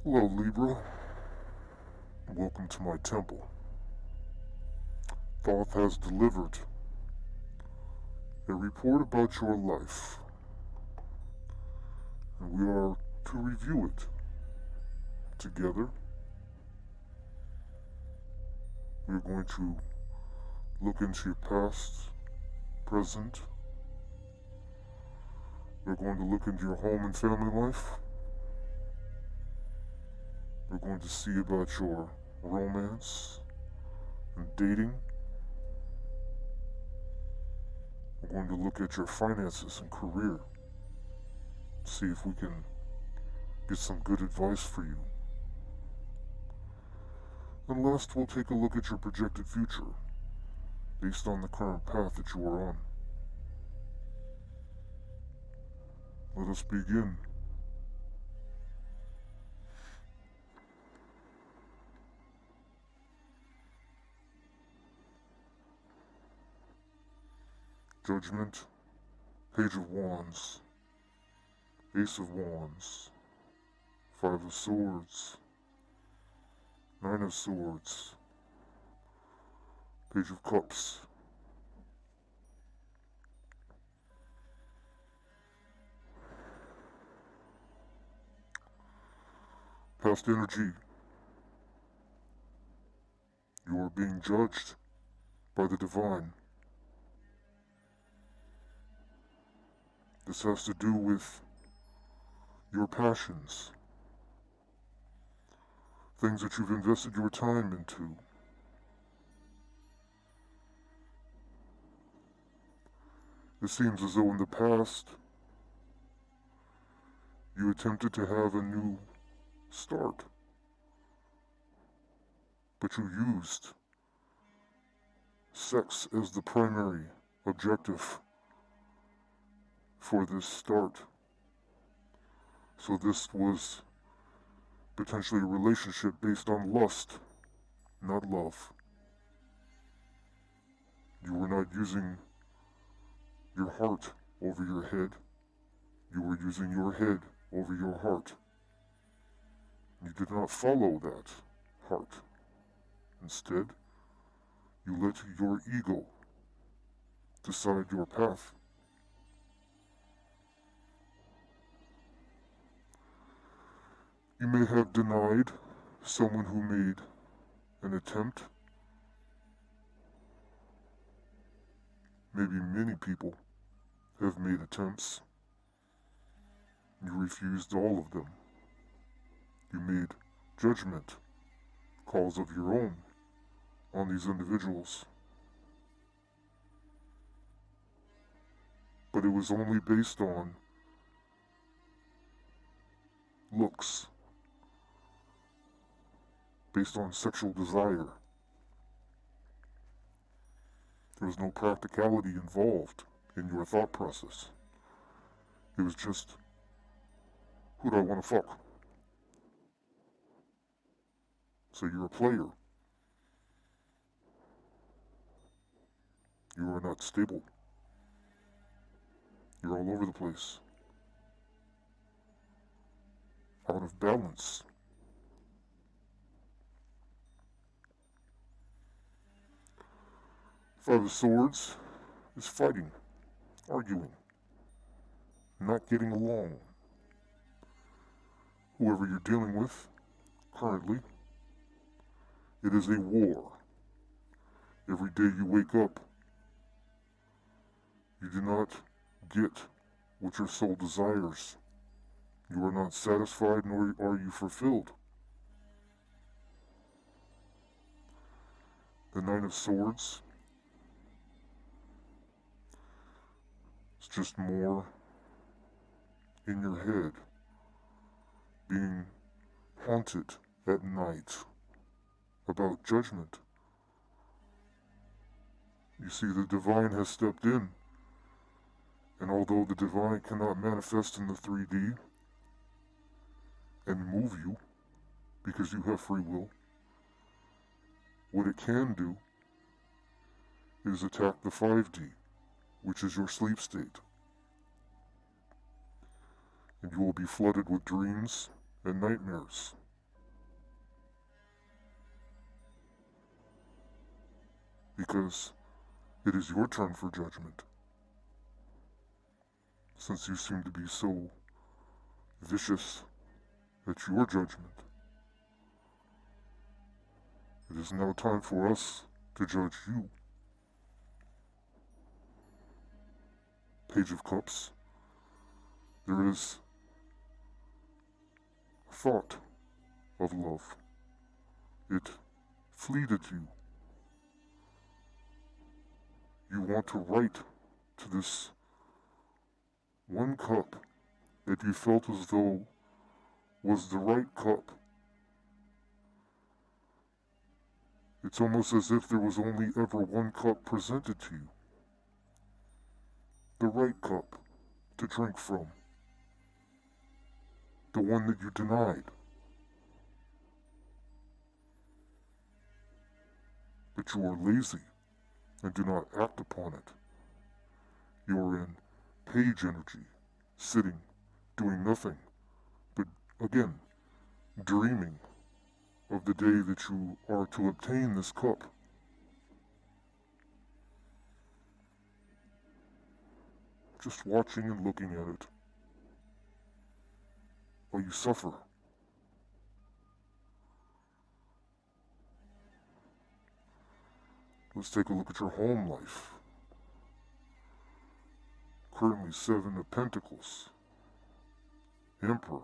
Hello, Libra. Welcome to my temple. Thoth has delivered a report about your life, and we are to review it together. We're going to look into your past, present. We're going to look into your home and family life. We're going to see about your romance and dating. We're going to look at your finances and career. See if we can get some good advice for you. And last, we'll take a look at your projected future based on the current path that you are on. Let us begin. Judgment, Page of Wands, Ace of Wands, Five of Swords, Nine of Swords, Page of Cups. Past energy. You are being judged by the divine. This has to do with your passions, things that you've invested your time into. It seems as though in the past, you attempted to have a new start, but you used sex as the primary objective for this start. So this was potentially a relationship based on lust, not love. You were not using your heart over your head. You were using your head over your heart. You did not follow that heart. Instead, you let your ego decide your path. You may have denied someone who made an attempt. Maybe many people have made attempts. You refused all of them. You made judgment calls of your own on these individuals. But it was only based on looks, based on sexual desire. There was no practicality involved in your thought process. It was just, who do I want to fuck? So you're a player. You are not stable. You're all over the place. Out of balance. Five of Swords is fighting, arguing, not getting along. Whoever you're dealing with currently, it is a war. Every day you wake up, you do not get what your soul desires. You are not satisfied, nor are you fulfilled. The Nine of Swords is just more in your head, being haunted at night about judgment. You see, the divine has stepped in, and although the divine cannot manifest in the 3D and move you because you have free will, what it can do is attack the 5D, which is your sleep state. And you will be flooded with dreams and nightmares because it is your turn for judgment. Since you seem to be so vicious at your judgment, it is now time for us to judge you. Page of Cups. There is a thought of love. It fleeted you. You want to write to this one cup that you felt as though was the right cup. It's almost as if there was only ever one cup presented to you. The right cup to drink from. The one that you denied. But you are lazy and do not act upon it. You are in page energy, sitting, doing nothing, but again, dreaming of the day that you are to obtain this cup. Just watching and looking at it while you suffer. Let's take a look at your home life. Currently 7 of Pentacles, Emperor,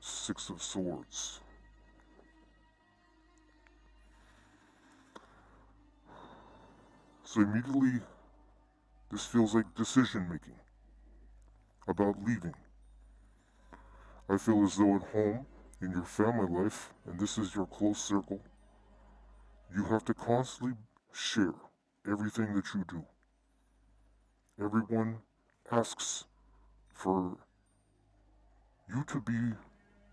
6 of Swords. So immediately, this feels like decision making about leaving. I feel as though at home, in your family life, and this is your close circle, you have to constantly share everything that you do. Everyone asks for you to be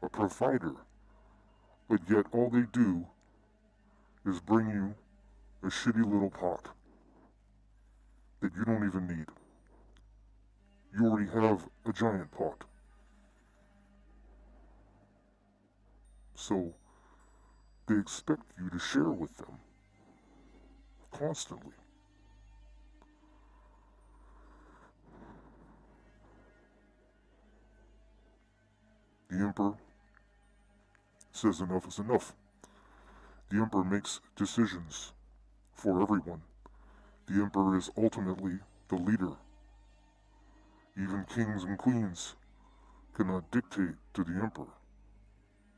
a provider, but yet all they do is bring you a shitty little pot that you don't even need. You already have a giant pot. So they expect you to share with them constantly. The Emperor says enough is enough. The Emperor makes decisions for everyone. The Emperor is ultimately the leader. Even kings and queens cannot dictate to the Emperor.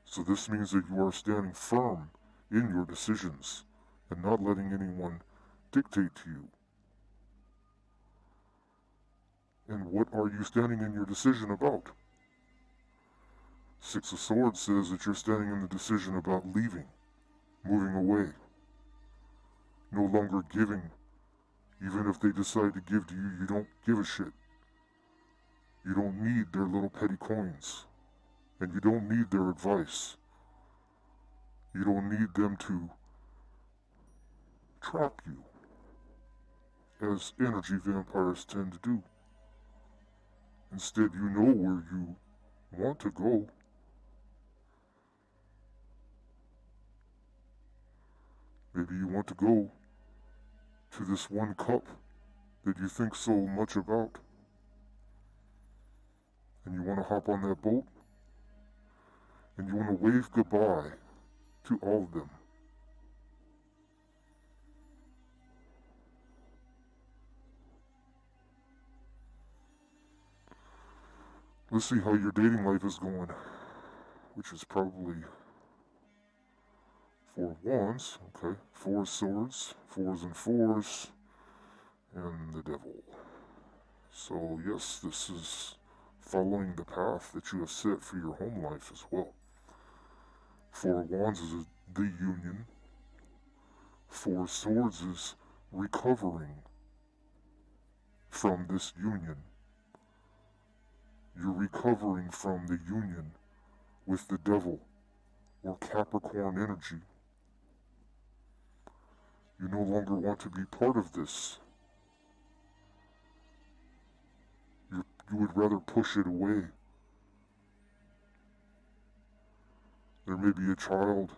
So this means that you are standing firm in your decisions and not letting anyone dictate to you. And what are you standing in your decision about? 6 of Swords says that you're standing in the decision about leaving, moving away, no longer giving. Even if they decide to give to you, you don't give a shit. You don't need their little petty coins, and you don't need their advice. You don't need them to trap you, as energy vampires tend to do. Instead, you know where you want to go. Maybe you want to go to this one cup that you think so much about, and you want to hop on that boat, and you want to wave goodbye to all of them. Let's see how your dating life is going, which is probably 4 of Wands, okay, 4 of Swords, 4s and 4s, and the Devil. So yes, this is following the path that you have set for your home life as well. 4 of Wands is the union. 4 of Swords is recovering from this union. You're recovering from the union with the Devil or Capricorn energy. You no longer want to be part of this. You would rather push it away. There may be a child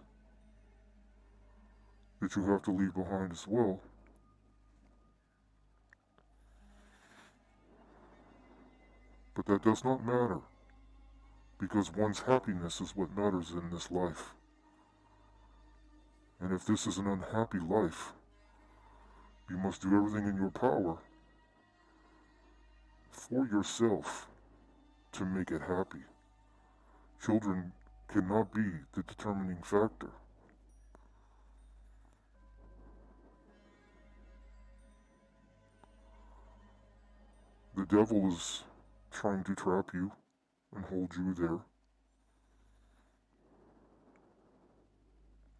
that you have to leave behind as well. But that does not matter, because one's happiness is what matters in this life. And if this is an unhappy life, you must do everything in your power for yourself to make it happy. Children cannot be the determining factor. The devil is trying to trap you and hold you there,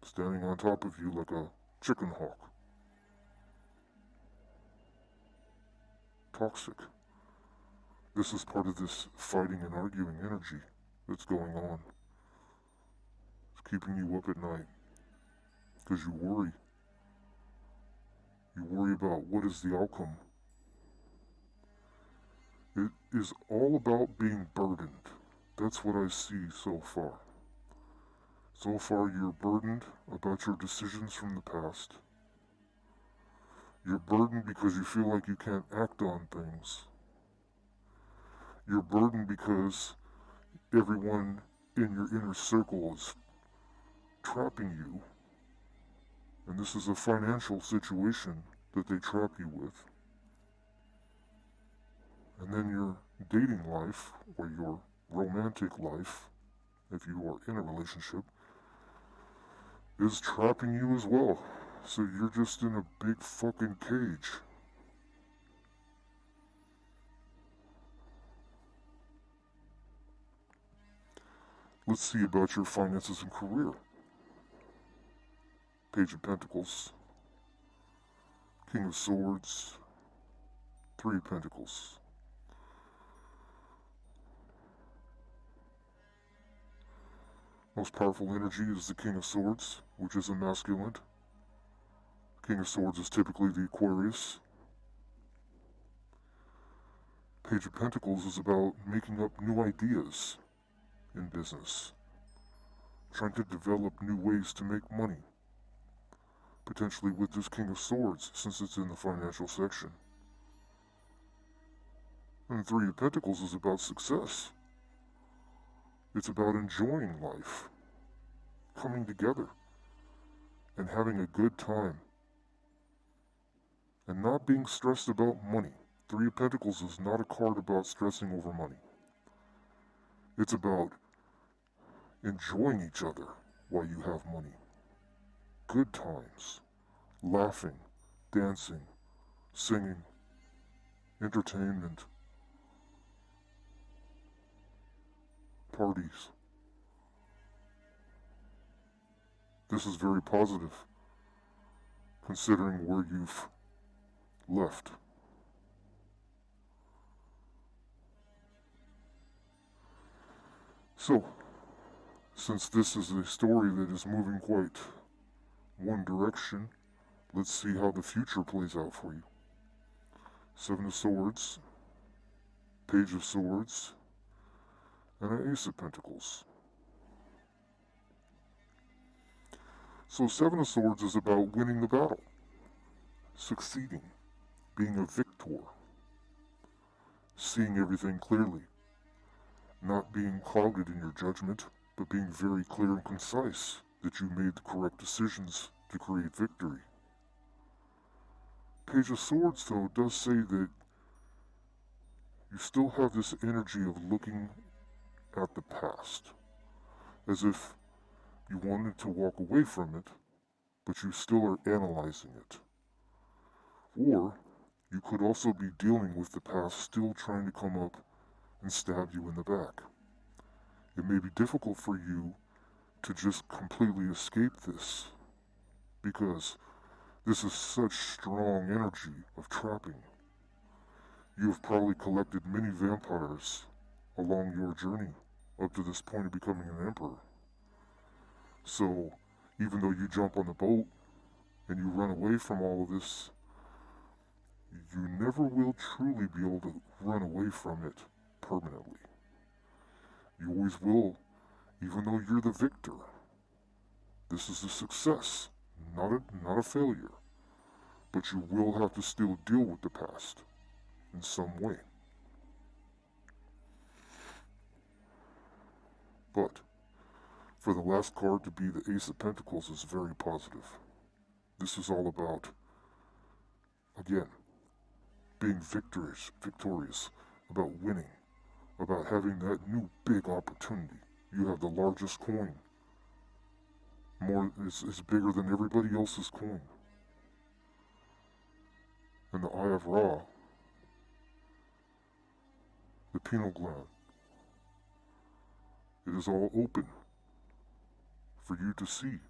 standing on top of you like a chicken hawk. Toxic. This is part of this fighting and arguing energy that's going on. It's keeping you up at night because you worry. You worry about what is the outcome. It is all about being burdened. That's what I see so far. So far, you're burdened about your decisions from the past. You're burdened because you feel like you can't act on things. You're burdened because everyone in your inner circle is trapping you. And this is a financial situation that they trap you with. And then your dating life, or your romantic life, if you are in a relationship, is trapping you as well. So you're just in a big fucking cage. Let's see about your finances and career. Page of Pentacles, King of Swords, Three of Pentacles. Most powerful energy is the King of Swords, which is a masculine. King of Swords is typically the Aquarius. Page of Pentacles is about making up new ideas in business, trying to develop new ways to make money, potentially with this King of Swords, since it's in the financial section. And the Three of Pentacles is about success. It's about enjoying life, coming together, and having a good time, and not being stressed about money. Three of Pentacles is not a card about stressing over money. It's about enjoying each other while you have money. Good times, laughing, dancing, singing, entertainment, parties. This is very positive, considering where you've left. So, since this is a story that is moving quite one direction, let's see how the future plays out for you. Seven of Swords, Page of Swords, and an Ace of Pentacles. So Seven of Swords is about winning the battle, succeeding, being a victor, seeing everything clearly, not being clouded in your judgment, but being very clear and concise that you made the correct decisions to create victory. Page of Swords, though, does say that you still have this energy of looking at the past, as if you wanted to walk away from it, but you still are analyzing it. Or you could also be dealing with the past, still trying to come up and stab you in the back. It may be difficult for you to just completely escape this, because this is such strong energy of trapping. You have probably collected many vampires along your journey up to this point of becoming an emperor. So, even though you jump on the boat and you run away from all of this, you never will truly be able to run away from it permanently. You always will, even though you're the victor. This is a success, not a failure, but you will have to still deal with the past in some way. But for the last card to be the Ace of Pentacles is very positive. This is all about, again, being victorious, about winning, about having that new big opportunity. You have the largest coin. It's bigger than everybody else's coin. And the Eye of Ra, the pineal gland, it is all open for you to see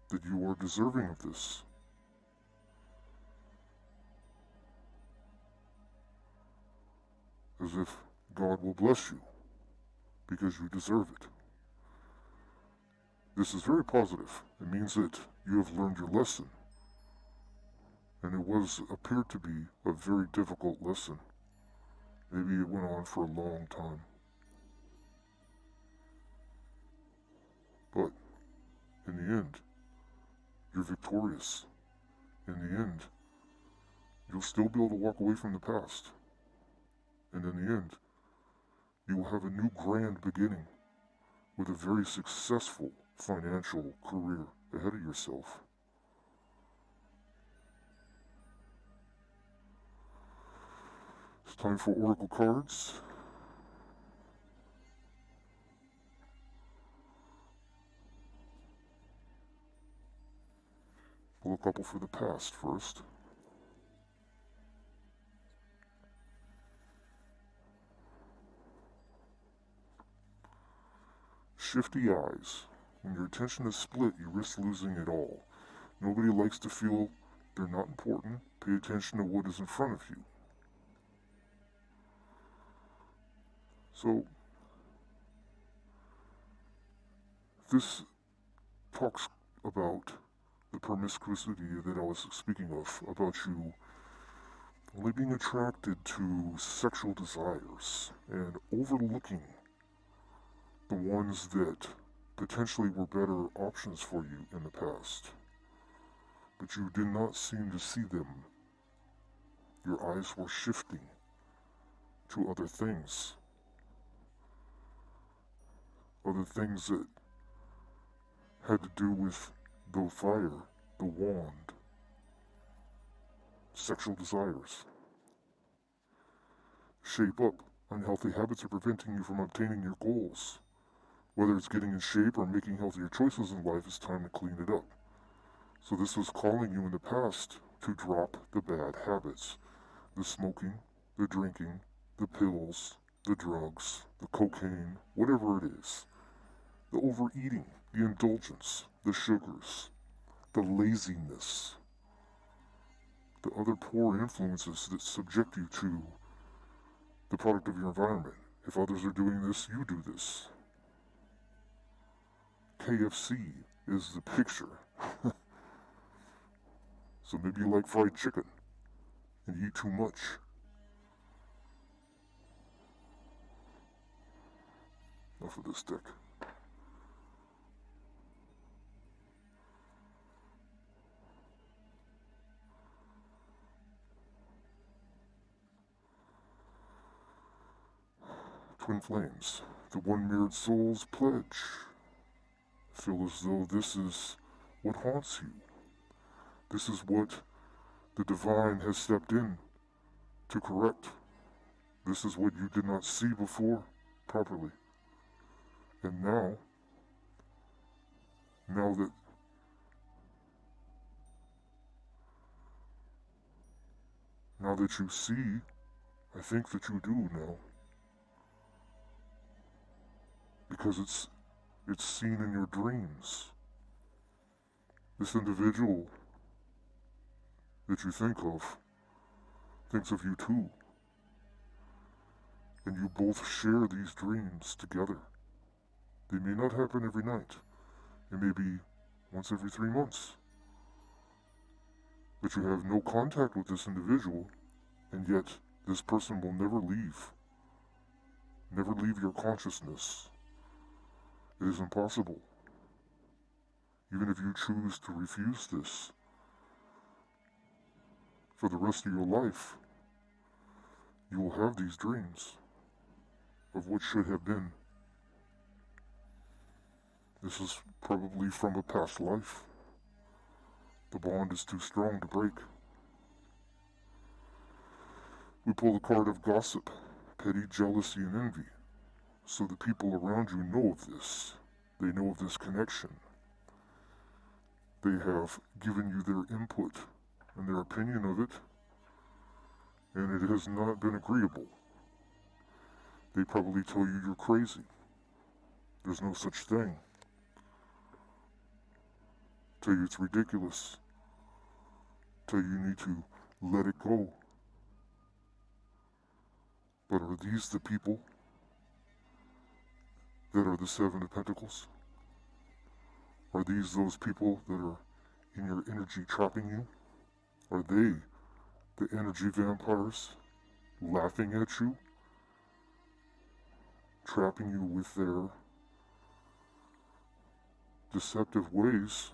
that you are deserving of this. As if God will bless you because you deserve it. This is very positive. It means that you have learned your lesson. And it appeared to be a very difficult lesson. Maybe it went on for a long time. But in the end, you're victorious. In the end, you'll still be able to walk away from the past. And in the end, you will have a new grand beginning with a very successful financial career ahead of yourself. It's time for Oracle cards. Pull a couple for the past first. Shifty eyes. When your attention is split, you risk losing it all. Nobody likes to feel they're not important. Pay attention to what is in front of you. So, this talks about the promiscuity that I was speaking of, about you only being attracted to sexual desires and overlooking the ones that potentially were better options for you in the past. But you did not seem to see them. Your eyes were shifting to other things. Other things that had to do with the fire, the wand, sexual desires. Shape up. Unhealthy habits are preventing you from obtaining your goals. Whether it's getting in shape or making healthier choices in life, it's time to clean it up. So this was calling you in the past to drop the bad habits. The smoking, the drinking, the pills, the drugs, the cocaine, whatever it is. The overeating, the indulgence, the sugars, the laziness, the other poor influences that subject you to the product of your environment. If others are doing this, you do this. KFC is the picture. So maybe you like fried chicken and eat too much. Enough of this deck. Twin flames. The one mirrored soul's pledge. Feel as though this is what haunts you. This is what the divine has stepped in to correct. This is what you did not see before properly. And now that you see, I think that you do now. Because it's seen in your dreams. This individual that you think of thinks of you too. And you both share these dreams together. They may not happen every night. It may be once every 3 months. But you have no contact with this individual, and yet this person will never leave. Never leave your consciousness. It is impossible. Even if you choose to refuse this for the rest of your life, you will have these dreams of what should have been. This is probably from a past life. The bond is too strong to break. We pull the card of gossip, petty jealousy, and envy. So the people around you know of this. They know of this connection. They have given you their input and their opinion of it, and it has not been agreeable. They probably tell you you're crazy. There's no such thing. Tell you it's ridiculous. Tell you need to let it go. But are these the people that are the Seven of Pentacles? Are these those people that are in your energy trapping you? Are they the energy vampires laughing at you, trapping you with their deceptive ways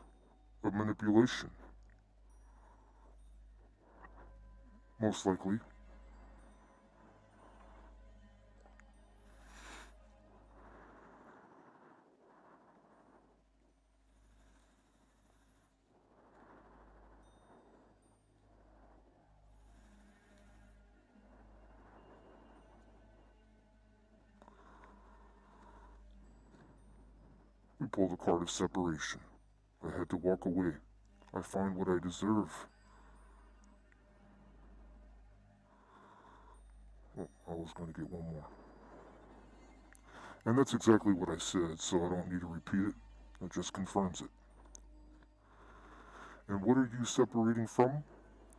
of manipulation? Most likely. We pull the card of separation. I had to walk away. I find what I deserve. Oh, I was going to get one more. And that's exactly what I said, so I don't need to repeat it. It just confirms it. And what are you separating from?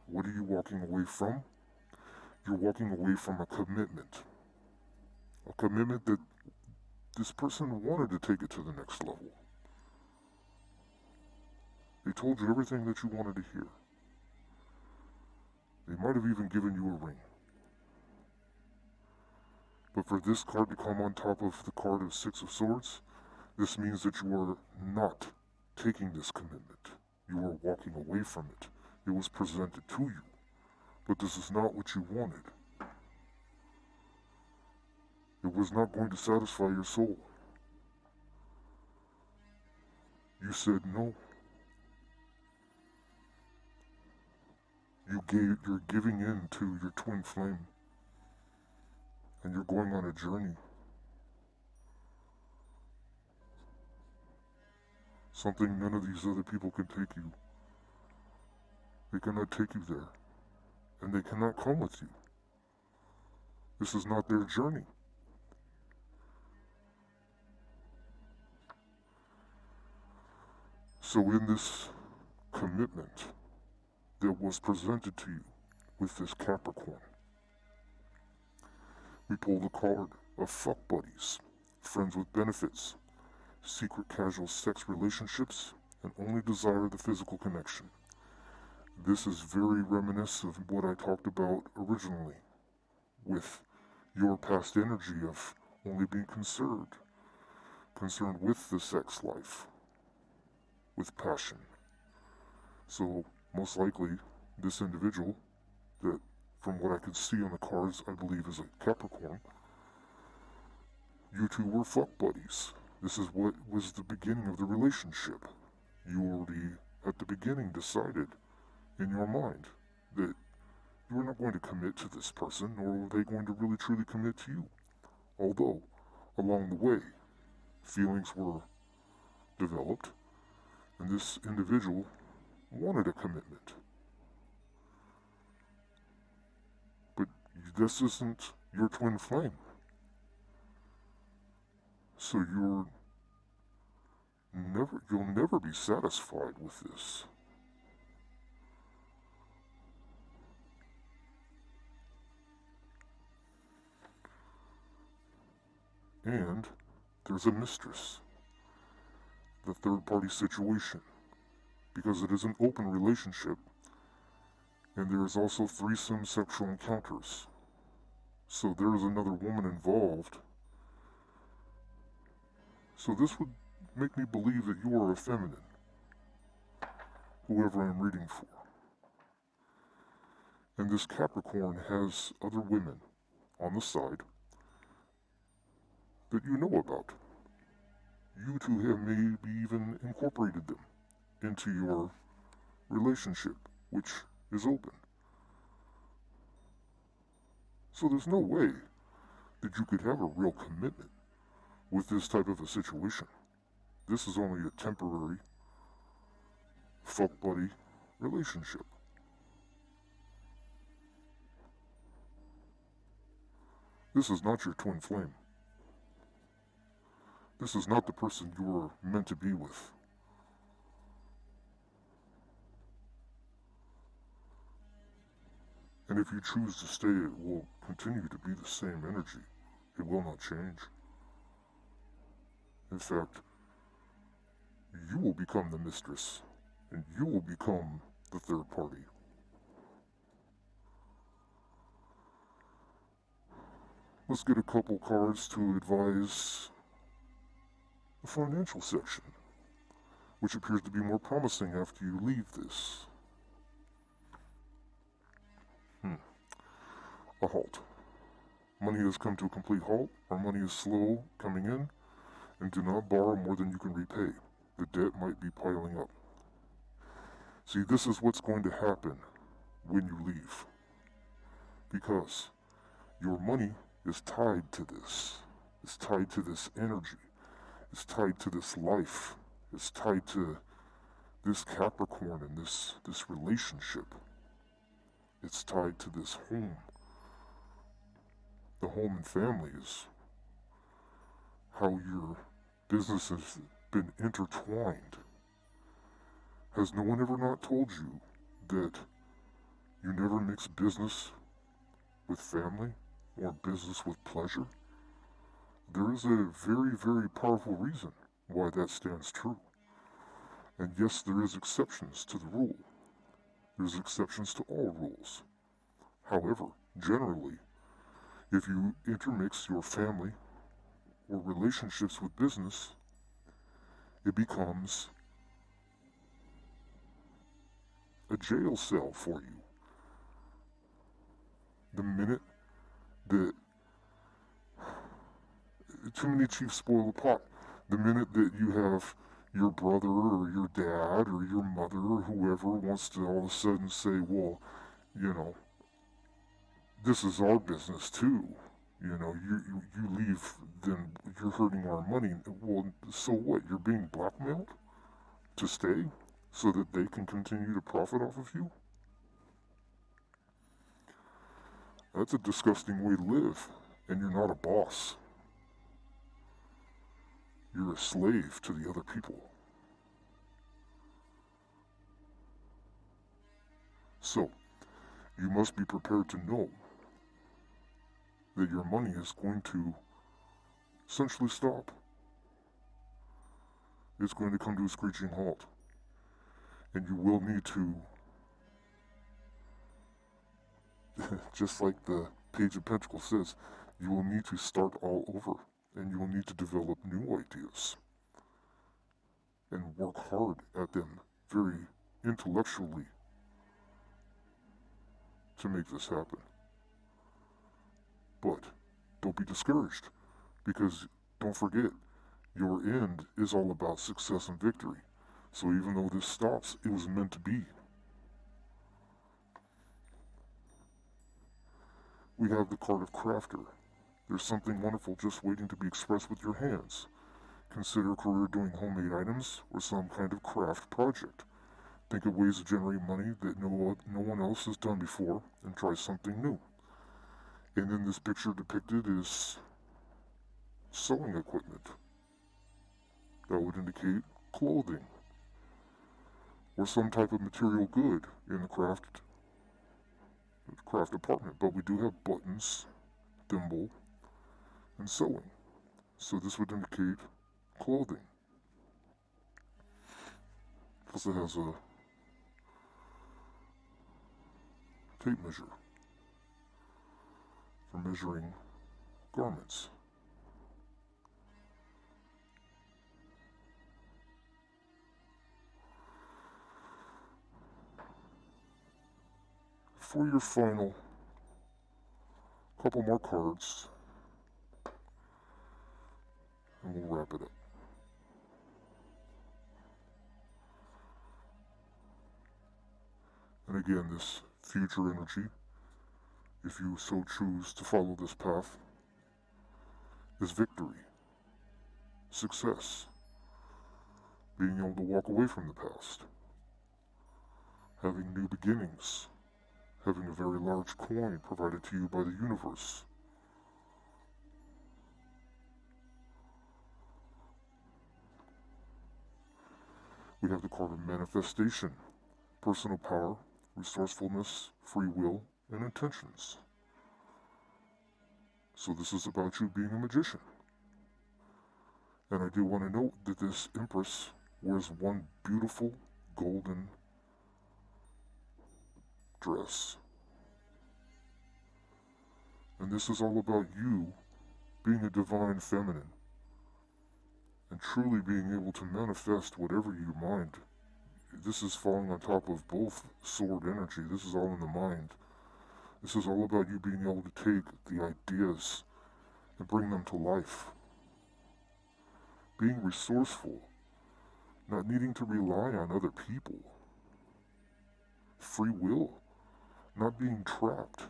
What are you walking away from? You're walking away from a commitment. A commitment that this person wanted to take it to the next level. They told you everything that you wanted to hear. They might have even given you a ring. But for this card to come on top of the card of Six of Swords, this means that you are not taking this commitment. You are walking away from it. It was presented to you, but this is not what you wanted. It was not going to satisfy your soul. You said no. You're giving in to your twin flame, and you're going on a journey. Something none of these other people can take you. They cannot take you there, and they cannot come with you. This is not their journey. So in this commitment that was presented to you with this Capricorn, we pull the card of fuck buddies, friends with benefits, secret casual sex relationships, and only desire the physical connection. This is very reminiscent of what I talked about originally with your past energy of only being concerned with the sex life, with passion. So most likely this individual that, from what I could see on the cards, I believe is a Capricorn, you two were fuck buddies. This is what was the beginning of the relationship. You already at the beginning decided in your mind that you were not going to commit to this person, nor were they going to really truly commit to you. Although, along the way, feelings were developed, and this individual wanted a commitment. But this isn't your twin flame. So you'll never be satisfied with this. And there's a mistress, the third party situation, because it is an open relationship, and there is also threesome sexual encounters. So there is another woman involved. So this would make me believe that you are a feminine. whoever I'm reading for. And this Capricorn has other women on the side that you know about. You two have maybe even incorporated them into your relationship, which is open. So there's no way that you could have a real commitment with this type of a situation. This is only a temporary fuck buddy relationship. This is not your twin flame. This is not the person you are meant to be with. And if you choose to stay, it will continue to be the same energy. It will not change. In fact, you will become the mistress, and you will become the third party. Let's get a couple cards to advise the financial section, which appears to be more promising after you leave this. A halt. Money has come to a complete halt. Our money is slow coming in, and do not borrow more than you can repay. The debt might be piling up. See, this is what's going to happen when you leave, because your money is tied to this. It's tied to this energy. It's tied to this life. It's tied to this Capricorn and this relationship. It's tied to this home. The home and family is how your business has been intertwined. Has no one ever not told you that you never mix business with family or business with pleasure? There is a very, very powerful reason why that stands true. And yes, there is exceptions to the rule. There's exceptions to all rules. However, generally, if you intermix your family or relationships with business, it becomes a jail cell for you. The minute that too many chiefs spoil the pot, the minute that you have your brother or your dad or your mother or whoever wants to all of a sudden say, well, this is our business too. You leave, then you're hurting our money. Well, so what? You're being blackmailed to stay so that they can continue to profit off of you? That's a disgusting way to live, and you're not a boss. You're a slave to the other people. So, you must be prepared to know that your money is going to essentially stop. It's going to come to a screeching halt. And you will need to, just like the Page of Pentacles says, you will need to start all over. And you will need to develop new ideas. And work hard at them very intellectually to make this happen. But don't be discouraged, because don't forget, your end is all about success and victory. So even though this stops, it was meant to be. We have the card of Crafter. There's something wonderful just waiting to be expressed with your hands. Consider a career doing homemade items or some kind of craft project. Think of ways to generate money that no one else has done before, and try something new. And then this picture depicted is sewing equipment. That would indicate clothing or some type of material good in the craft department. But we do have buttons, thimble, and sewing. So this would indicate clothing. Plus it has a tape measure for measuring garments. for your final couple more cards, and we'll wrap it up. And again, this future energy, if you so choose to follow this path, is victory, success, being able to walk away from the past, having new beginnings, having a very large coin provided to you by the universe. We have the card of manifestation, personal power, resourcefulness, free will, and intentions. So this is about you being a magician. And I do want to note that this Empress wears one beautiful golden dress. And this is all about you being a divine feminine and truly being able to manifest whatever you mind. This is falling on top of both sword energy. This is all in the mind. This is all about you being able to take the ideas and bring them to life. Being resourceful, not needing to rely on other people. Free will, not being trapped.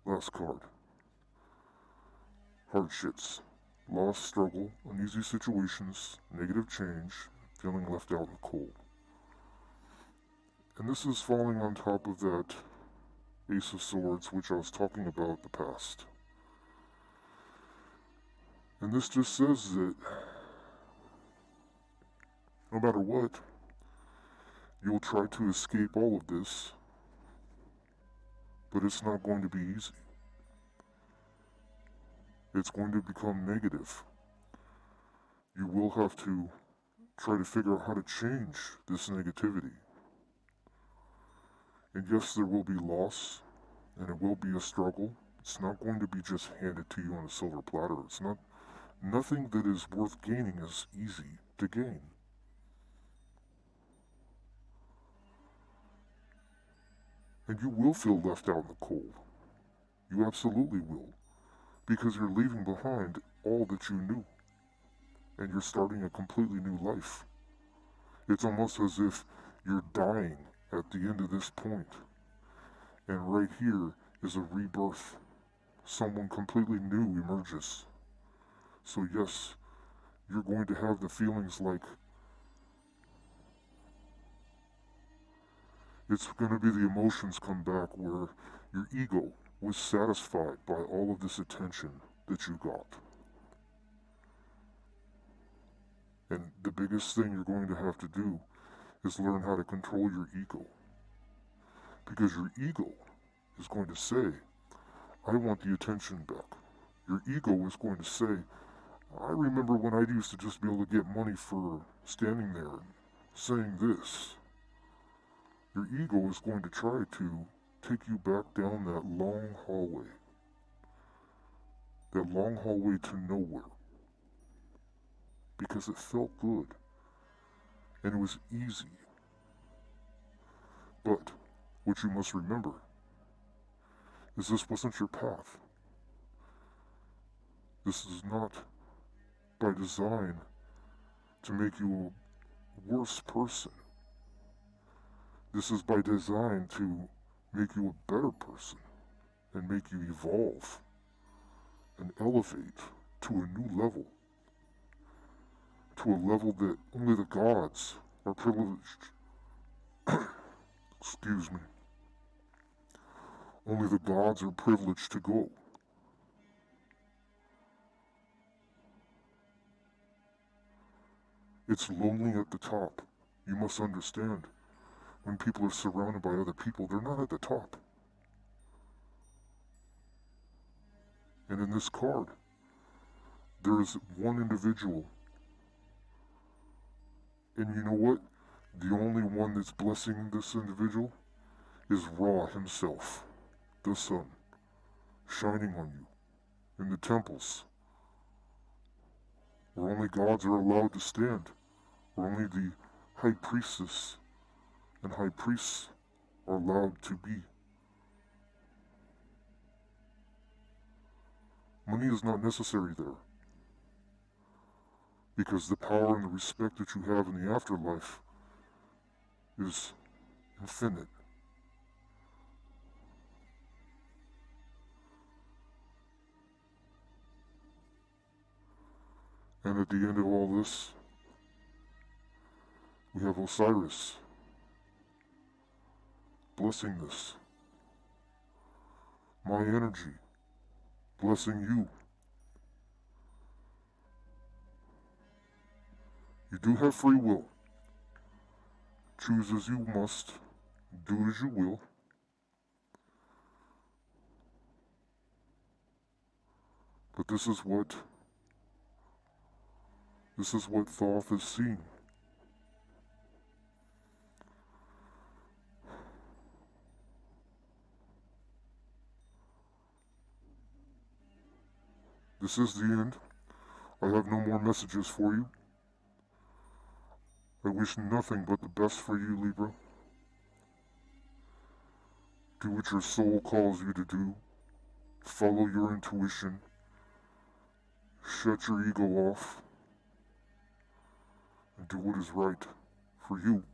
Last card. Hardships, loss, struggle, uneasy situations, negative change, feeling left out in the cold. And this is falling on top of that Ace of Swords, which I was talking about in the past. And this just says that no matter what, you'll try to escape all of this, but it's not going to be easy. It's going to become negative. You will have to try to figure out how to change this negativity. And yes, there will be loss, and it will be a struggle. It's not going to be just handed to you on a silver platter. It's not. Nothing that is worth gaining is easy to gain. And you will feel left out in the cold. You absolutely will. Because you're leaving behind all that you knew. And you're starting a completely new life. It's almost as if you're dying at the end of this point. And right here is a rebirth. Someone completely new emerges. So yes, you're going to have the feelings like it's going to be the emotions come back where your ego was satisfied by all of this attention that you got. And the biggest thing you're going to have to do is learn how to control your ego. Because your ego is going to say, I want the attention back. Your ego is going to say, I remember when I used to just be able to get money for standing there and saying this. Your ego is going to try to take you back down that long hallway. That long hallway to nowhere. Because it felt good. And it was easy. But what you must remember is this wasn't your path. This is not by design to make you a worse person. This is by design to make you a better person and make you evolve and elevate to a new level. To a level that only the gods are privileged. Excuse me. Only the gods are privileged to go. It's lonely at the top. You must understand. When people are surrounded by other people, they're not at the top. And in this card, there is one individual. And you know what? The only one that's blessing this individual is Ra himself, the sun, shining on you in the temples, where only gods are allowed to stand, where only the high priestess and high priests are allowed to be. Money is not necessary there, because the power and the respect that you have in the afterlife is infinite. And at the end of all this, we have Osiris blessing this. My energy blessing you. You do have free will. Choose as you must, do as you will. But this is what Thoth is seeing. This is the end. I have no more messages for you. I wish nothing but the best for you, Libra. Do what your soul calls you to do. Follow your intuition. Shut your ego off. And do what is right for you,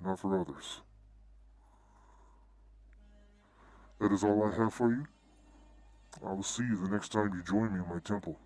not for others. That is all I have for you. I will see you the next time you join me in my temple.